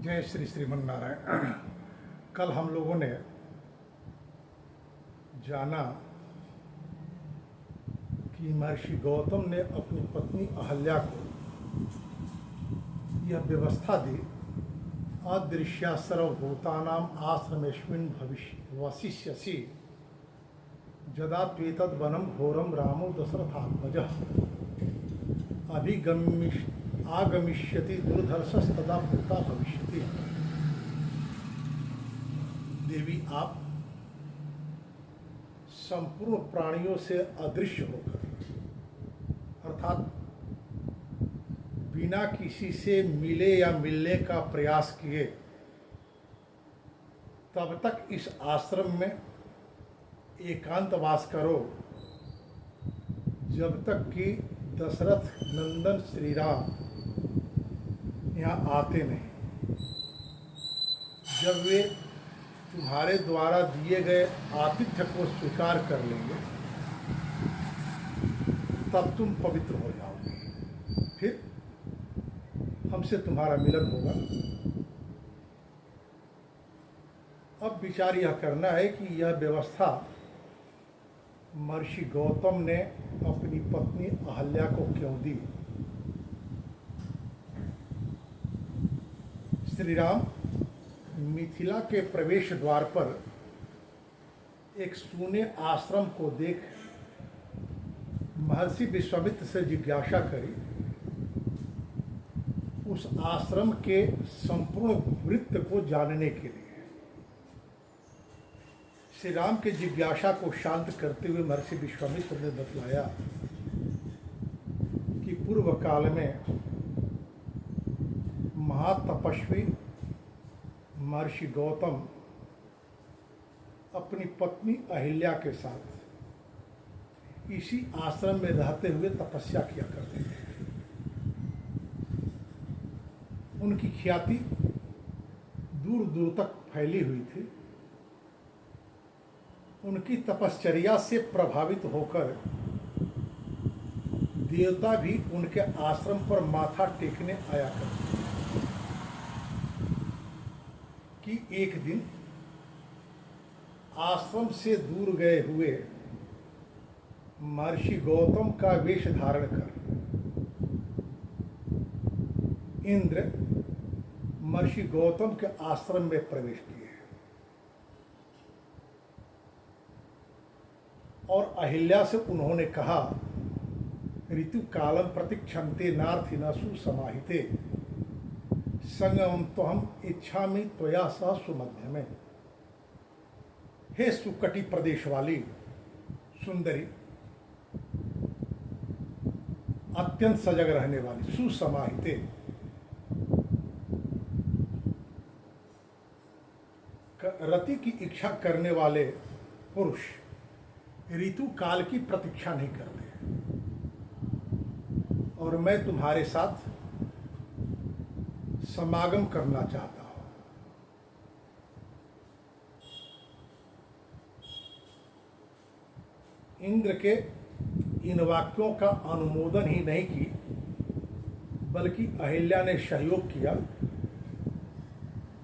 जय श्री श्रीमन्नारायण। कल हम लोगों ने जाना कि महर्षि गौतम ने अपनी पत्नी अहल्या को यह व्यवस्था दी, अदृश्या सर्वभूतानाम आश्रमेस्मिन् भविष्य वसिष्यसि यदा त्वेतद् वनं घोरं रामो दशरथात्मजः आगमिष्यति दुर्धर्षस्तदा पुता भविष्यति। देवी, आप संपूर्ण प्राणियों से अदृश्य होकर, अर्थात बिना किसी से मिले या मिलने का प्रयास किए, तब तक इस आश्रम में एकांतवास करो जब तक कि दशरथ नंदन श्री राम यहाँ आते नहीं। जब वे तुम्हारे द्वारा दिए गए आतिथ्य को स्वीकार कर लेंगे तब तुम पवित्र हो जाओगे, फिर हमसे तुम्हारा मिलन होगा। अब विचार यह करना है कि यह व्यवस्था महर्षि गौतम ने अपनी पत्नी अहल्या को क्यों दी। श्री राम मिथिला के प्रवेश द्वार पर एक सूने आश्रम को देख महर्षि विश्वामित्र से जिज्ञासा करी। उस आश्रम के संपूर्ण वृत्त को जानने के लिए श्री राम के जिज्ञासा को शांत करते हुए महर्षि विश्वामित्र ने बतलाया कि पूर्व काल में महातपस्वी महर्षि गौतम अपनी पत्नी अहिल्या के साथ इसी आश्रम में रहते हुए तपस्या किया करते थे। उनकी ख्याति दूर दूर तक फैली हुई थी। उनकी तपश्चर्या से प्रभावित होकर देवता भी उनके आश्रम पर माथा टेकने आया करते कि एक दिन आश्रम से दूर गए हुए महर्षि गौतम का वेश धारण कर इंद्र महर्षि गौतम के आश्रम में प्रवेश किए और अहिल्या से उन्होंने कहा, ऋतु कालम प्रतीक्षन्ते नार्थिनसु समाहिते संगम तो हम इच्छामि त्वया सह सुमध्य में। हे सुकटि प्रदेश वाली सुंदरी, अत्यंत सजग रहने वाली, सुसमाहिते, रति की इच्छा करने वाले पुरुष ऋतु काल की प्रतीक्षा नहीं करते और मैं तुम्हारे साथ समागम करना चाहता हूं। इंद्र के इन वाक्यों का अनुमोदन ही नहीं की बल्कि अहिल्या ने सहयोग किया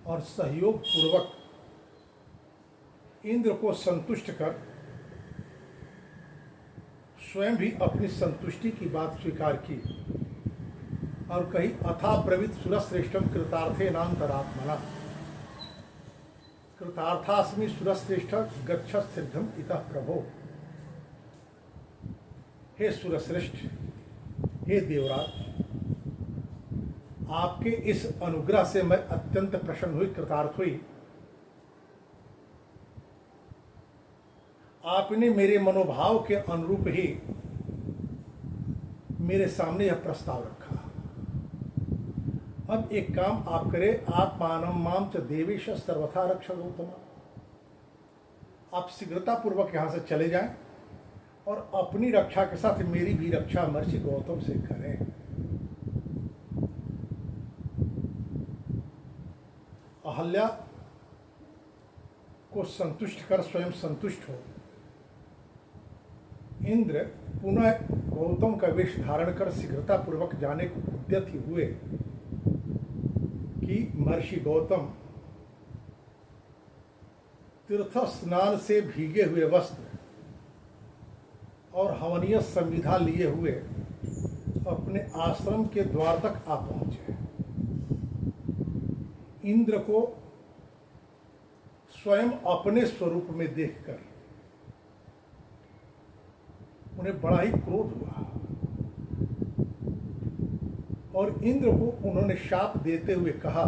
और सहयोग पूर्वक इंद्र को संतुष्ट कर स्वयं भी अपनी संतुष्टि की बात स्वीकार की और कही, अथा ब्रवीत सुरश्रेष्ठम कृतार्थे नान्तरात्मना, कृतार्थास्मि सुरश्रेष्ठ गच्छ सिद्धम इतः प्रभो। हे सुरश्रेष्ठ, हे देवराज, आपके इस अनुग्रह से मैं अत्यंत प्रसन्न हुई, कृतार्थ हुई। आपने मेरे मनोभाव के अनुरूप ही मेरे सामने यह प्रस्ताव रखा। अब एक काम आप करें, आत्मानं मां च देवेश सर्वथा रक्ष गौतम। आप शीघ्रतापूर्वक यहाँ से चले जाएं और अपनी रक्षा के साथ मेरी भी रक्षा महर्षि गौतम से करें। अहल्या को संतुष्ट कर स्वयं संतुष्ट हो इंद्र पुनः गौतम का वेश धारण कर शीघ्रतापूर्वक जाने को उद्यत ही हुए कि महर्षि गौतम तीर्थ स्नान से भीगे हुए वस्त्र और हवनीय संविधा लिए हुए अपने आश्रम के द्वार तक आ पहुंचे। इंद्र को स्वयं अपने स्वरूप में देखकर उन्हें बड़ा ही क्रोध हुआ और इंद्र को उन्होंने शाप देते हुए कहा,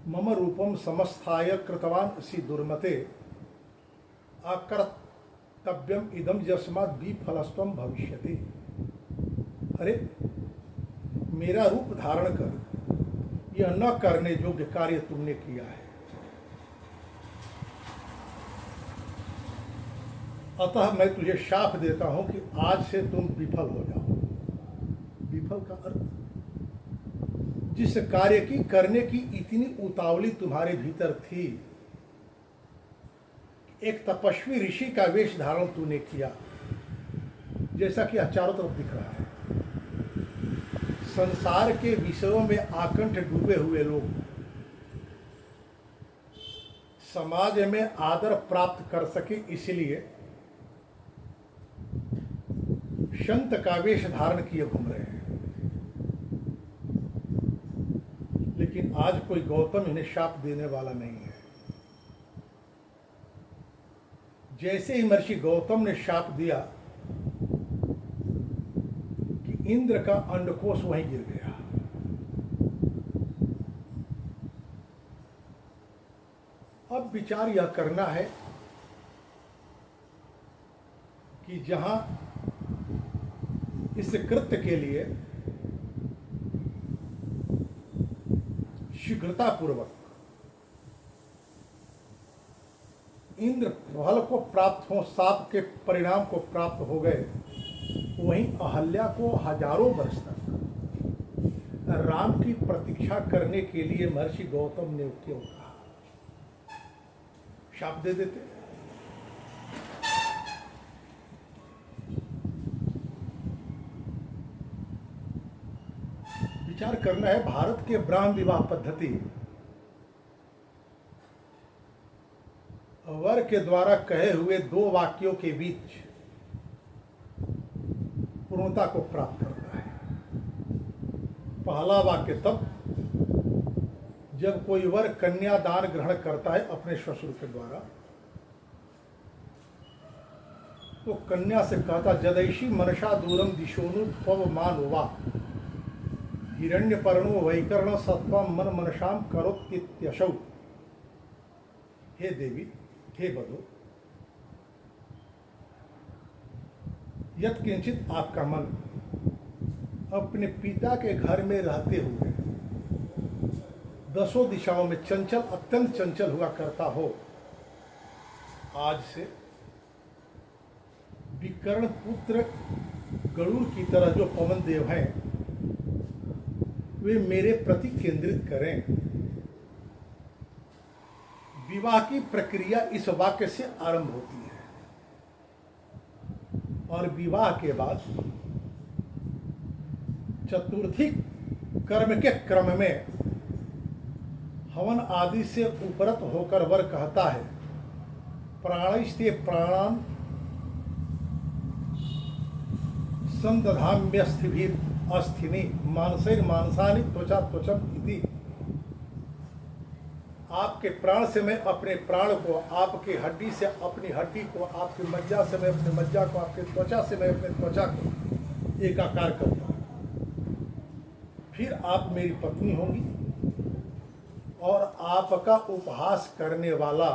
मम रूपम समस्थाय कृतवान असि दुर्मते अकर्तव्यम इदम यस्मात् विफलस्त्वं भविष्यति। अरे, मेरा रूप धारण कर यह न करने योग्य कार्य तुमने किया है, अतः मैं तुझे शाप देता हूं कि आज से तुम विफल हो जाओ। विफल का अर्थ, जिस कार्य की करने की इतनी उतावली तुम्हारे भीतर थी, एक तपस्वी ऋषि का वेश धारण तूने किया, जैसा कि चारों तरफ दिख रहा है। संसार के विषयों में आकंठ डूबे हुए लोग समाज में आदर प्राप्त कर सके इसलिए संत का वेश धारण किए घूम रहे हैं। लेकिन आज कोई गौतम इन्हें शाप देने वाला नहीं है। जैसे ही महर्षि गौतम ने शाप दिया कि इंद्र का अंडकोश वहीं गिर गया। अब विचार यह करना है कि जहां इस कृत्य के लिए शीघ्रतापूर्वक इंद्र फल को प्राप्त हो, साप के परिणाम को प्राप्त हो गए, वहीं अहल्या को हजारों वर्ष तक राम की प्रतीक्षा करने के लिए महर्षि गौतम ने क्यों कहा? शाप दे देते। विचार करना है, भारत के ब्राह्म विवाह पद्धति वर के द्वारा कहे हुए दो वाक्यों के बीच पूर्णता को प्राप्त करता है। पहला वाक्य तब जब कोई वर कन्या दान ग्रहण करता है अपने ससुर के द्वारा, तो कन्या से कहता, जदैषी मनसा दूरम दिशोनु पवमान वा हिरण्यपर्णो वैकर्ण सत्वम मन मनसाम करोत्यशौ। हे देवी, हे बधो, यत् किंचित आपका मन अपने पिता के घर में रहते हुए दसों दिशाओं में चंचल, अत्यंत चंचल हुआ करता हो, आज से विकर्ण पुत्र गरुड़ की तरह जो पवन देव हैं, वे मेरे प्रति केंद्रित करें। विवाह की प्रक्रिया इस वाक्य से आरंभ होती है और विवाह के बाद चतुर्थी कर्म के क्रम में हवन आदि से उपरत होकर वर कहता है, प्राणैस्ते प्राणान संदधाम्यस्थिभिर अस्थिनि मानसैर मानसानि त्वचा त्वचम इति। आपके प्राण से मैं अपने प्राण को, आपके हड्डी से अपनी हड्डी को, आपकी मज्जा से मैं अपनी मज्जा को, आपके त्वचा से मैं अपने त्वचा को एकाकार करता हूँ। फिर आप मेरी पत्नी होंगी और आपका उपहास करने वाला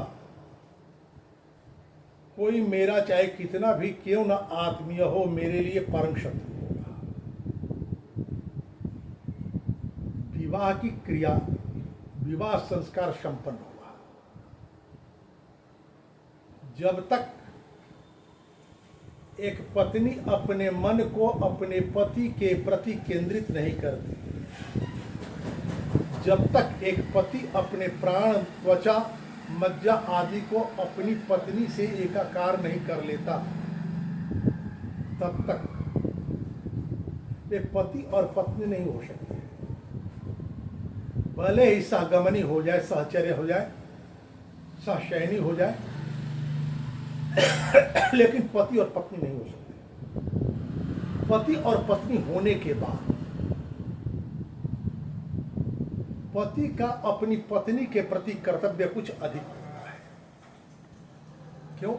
कोई मेरा चाहे कितना भी क्यों न आत्मीय हो, मेरे लिए परम शत्रु होगा। विवाह की क्रिया, विवाह संस्कार संपन्न हुआ। जब तक एक पत्नी अपने मन को अपने पति के प्रति केंद्रित नहीं करती, जब तक एक पति अपने प्राण, त्वचा, मज्जा आदि को अपनी पत्नी से एकाकार नहीं कर लेता, तब तक वे पति और पत्नी नहीं हो सकते। भले ही सहगमनी हो जाए, सहचर्य हो जाए, सहशयनी हो जाए, लेकिन पति और पत्नी नहीं हो सकते। पति और पत्नी होने के बाद पति का अपनी पत्नी के प्रति कर्तव्य कुछ अधिक होता है। क्यों?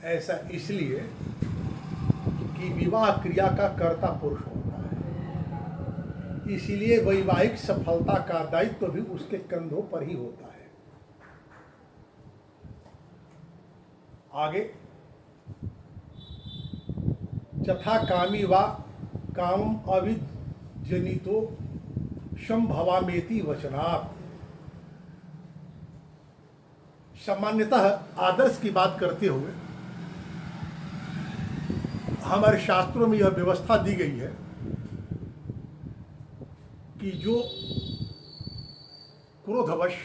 ऐसा इसलिए कि विवाह क्रिया का कर्ता पुरुष होता है, इसलिए वैवाहिक सफलता का दायित्व भी उसके कंधों पर ही होता है। आगे, यथा कामी वा काम अविजनितो संभवामेति वचनात्। सामान्यतः आदर्श की बात करते हुए हमारे शास्त्रों में यह व्यवस्था दी गई है कि जो क्रोधवश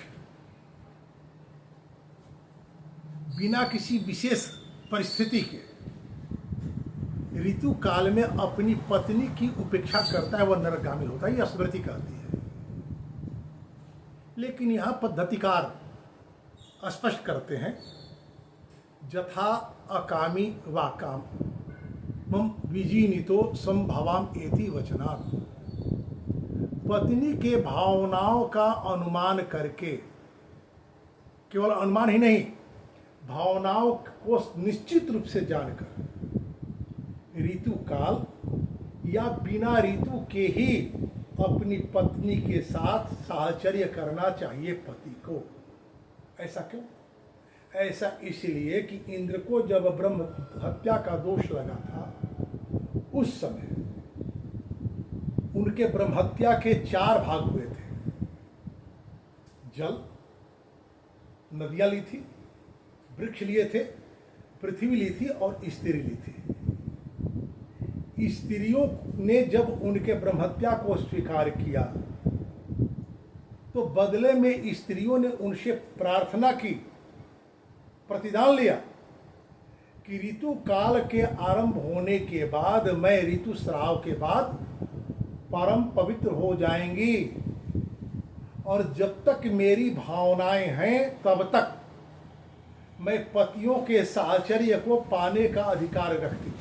बिना किसी विशेष परिस्थिति के ऋतु काल में अपनी पत्नी की उपेक्षा करता है वह नरकगामी होता है, यह स्मृति कहती है। लेकिन यहाँ पद्धतिकार स्पष्ट करते हैं, यथा अकामी वा काम मम विजीनितो संभवाम एति वचनात्। पत्नी के भावनाओं का अनुमान करके, केवल अनुमान ही नहीं, भावनाओं को निश्चित रूप से जानकर ऋतु काल या बिना ऋतु के ही अपनी पत्नी के साथ साहचर्य करना चाहिए पति को। ऐसा क्यों? ऐसा इसलिए कि इंद्र को जब ब्रह्म हत्या का दोष लगा था, उस समय उनके ब्रह्म हत्या के 4 भाग हुए थे। जल, नदियां ली थी, वृक्ष लिए थे, पृथ्वी ली थी और स्त्री ली थी। स्त्रियों ने जब उनके ब्रह्महत्या को स्वीकार किया तो बदले में स्त्रियों ने उनसे प्रार्थना की, प्रतिदान लिया कि ऋतु काल के आरंभ होने के बाद मैं ऋतु स्राव के बाद परम पवित्र हो जाएंगी और जब तक मेरी भावनाएं हैं तब तक मैं पतियों के साहचर्य को पाने का अधिकार रखती हूँ।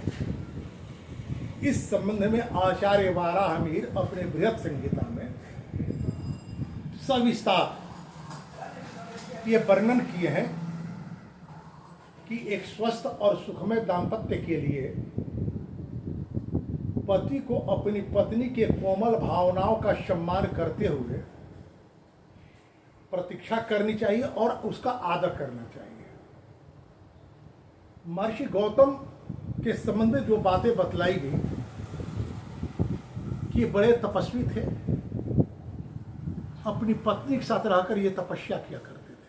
इस संबंध में आचार्य वाराहमीर अपने बृहत संहिता में सविस्तार ये वर्णन किए हैं कि एक स्वस्थ और सुखमय दाम्पत्य के लिए पति को अपनी पत्नी के कोमल भावनाओं का सम्मान करते हुए प्रतीक्षा करनी चाहिए और उसका आदर करना चाहिए। महर्षि गौतम के संबंध में जो बातें बतलाई गई कि ये बड़े तपस्वी थे, अपनी पत्नी के साथ रहकर ये तपस्या किया करते थे।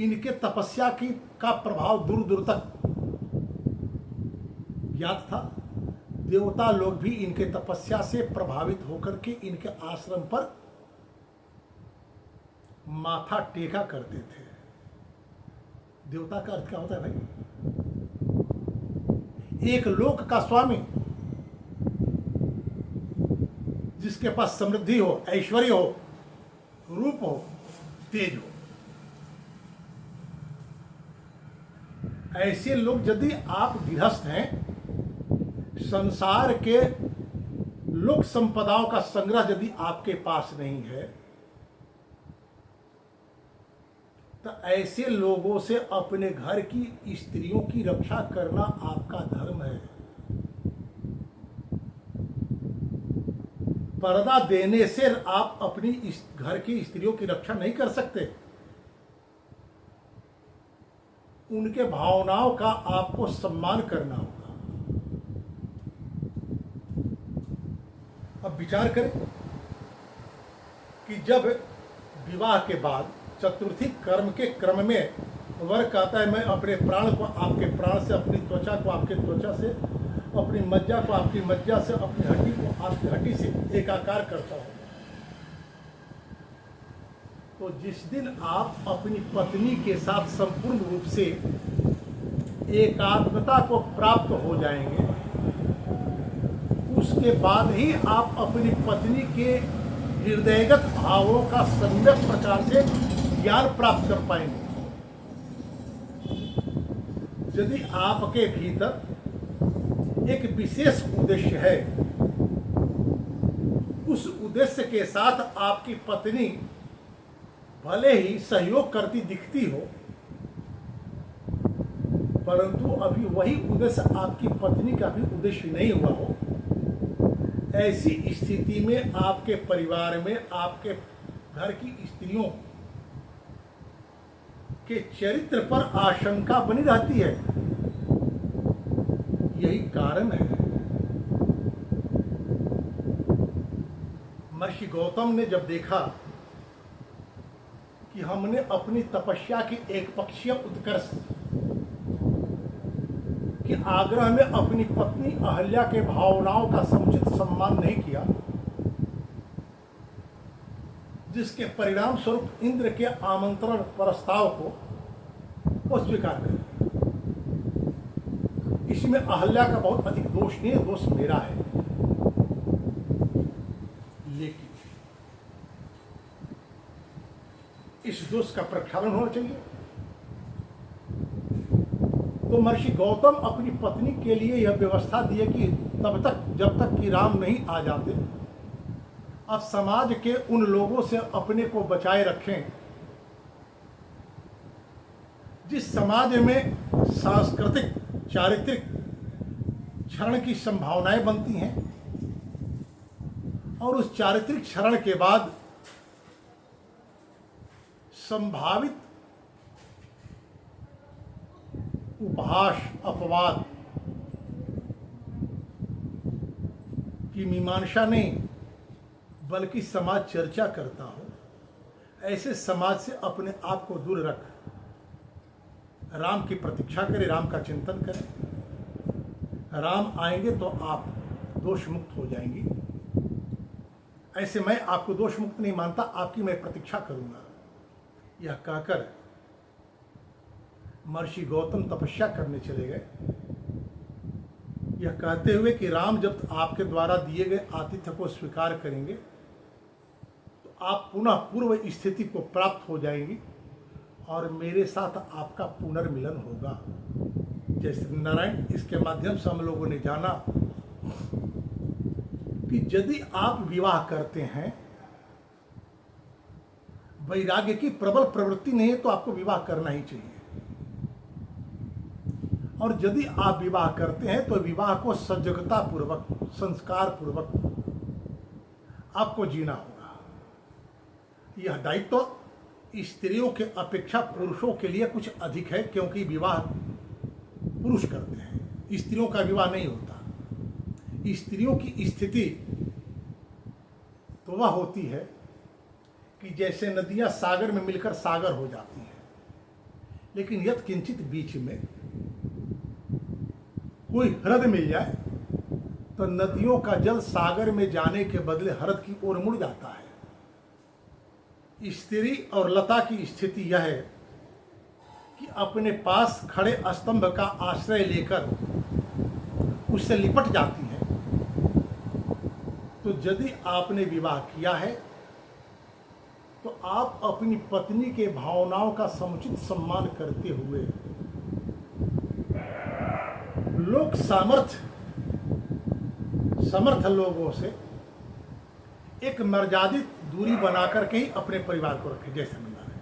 इनके तपस्या का प्रभाव दूर दूर तक ज्ञात था। देवता लोग भी इनके तपस्या से प्रभावित होकर के इनके आश्रम पर माथा टेका करते थे। देवता का अर्थ क्या होता है भाई? एक लोक का स्वामी, जिसके पास समृद्धि हो, ऐश्वर्य हो, रूप हो, तेज हो। ऐसे लोग, यदि आप गृहस्थ हैं, संसार के लोक संपदाओं का संग्रह यदि आपके पास नहीं है, तो ऐसे लोगों से अपने घर की स्त्रियों की रक्षा करना आपका धर्म है। पर्दा देने से आप अपनी इस घर की स्त्रियों की रक्षा नहीं कर सकते। उनके भावनाओं का आपको सम्मान करना होगा। अब विचार करें कि जब विवाह के बाद चतुर्थी कर्म के क्रम में वर कहता है मैं अपने प्राण को आपके प्राण से, अपनी त्वचा को आपके त्वचा से, अपनी मज्जा को आपकी मज्जा से, अपनी हड्डी को आपकी हड्डी से एकाकार करता हूँ, तो जिस दिन आप अपनी पत्नी के साथ संपूर्ण रूप से एकात्मता को प्राप्त हो जाएंगे, उसके बाद ही आप अपनी पत्नी के हृदयगत भावों का सम्यक प्रकार से ज्ञान प्राप्त कर पाएंगे। यदि आपके भीतर एक विशेष उद्देश्य है, उस उद्देश्य के साथ आपकी पत्नी भले ही सहयोग करती दिखती हो, परंतु अभी वही उद्देश्य आपकी पत्नी का भी उद्देश्य नहीं हुआ हो, ऐसी स्थिति में आपके परिवार में आपके घर की स्त्रियों के चरित्र पर आशंका बनी रहती है। यही कारण है महर्षि गौतम ने जब देखा कि हमने अपनी तपस्या की एक पक्षीय उत्कर्ष कि आग्रह में अपनी पत्नी अहल्या के भावनाओं का समुचित सम्मान नहीं किया, जिसके परिणाम स्वरूप इंद्र के आमंत्रण प्रस्ताव को वो स्वीकार कर। इसमें अहल्या का बहुत अधिक दोष नहीं है, दोष मेरा है। लेकिन इस दोष का प्रक्षालन होना चाहिए। तो महर्षि गौतम अपनी पत्नी के लिए यह व्यवस्था दिए कि तब तक जब तक कि राम नहीं आ जाते, आप समाज के उन लोगों से अपने को बचाए रखें जिस समाज में सांस्कृतिक चारित्रिक क्षरण की संभावनाएं बनती हैं, और उस चारित्रिक क्षरण के बाद संभावित उपहास अपवाद की मीमांसा नहीं, बल्कि समाज चर्चा करता हो, ऐसे समाज से अपने आप को दूर रख राम की प्रतीक्षा करें, राम का चिंतन करें। राम आएंगे तो आप दोष मुक्त हो जाएंगी। ऐसे मैं आपको दोष मुक्त नहीं मानता, आपकी मैं प्रतीक्षा करूंगा। यह कहकर महर्षि गौतम तपस्या करने चले गए, यह कहते हुए कि राम जब आपके द्वारा दिए गए आतिथ्य को स्वीकार करेंगे तो आप पुनः पूर्व स्थिति को प्राप्त हो जाएंगी और मेरे साथ आपका पुनर्मिलन होगा। जैसे नारायण, इसके माध्यम से हम लोगों ने जाना कि यदि आप विवाह करते हैं, वैराग्य की प्रबल प्रवृत्ति नहीं है तो आपको विवाह करना ही चाहिए, और यदि आप विवाह करते हैं तो विवाह को सजगता पूर्वक संस्कार पूर्वक आपको जीना होगा। यह दायित्व स्त्रियों के अपेक्षा पुरुषों के लिए कुछ अधिक है, क्योंकि विवाह पुरुष करते हैं, स्त्रियों का विवाह नहीं होता। स्त्रियों की स्थिति तो वह होती है कि जैसे नदियां सागर में मिलकर सागर हो जाती हैं, लेकिन यदि किंचित बीच में कोई हृद मिल जाए तो नदियों का जल सागर में जाने के बदले हृद की ओर मुड़ जाता है। स्त्री और लता की स्थिति यह है कि अपने पास खड़े स्तंभ का आश्रय लेकर उससे लिपट जाती है। तो यदि आपने विवाह किया है तो आप अपनी पत्नी के भावनाओं का समुचित सम्मान करते हुए लोक समर्थ लोगों से एक मर्यादित दूरी बनाकर के ही अपने परिवार को रखें। जैसे मिला है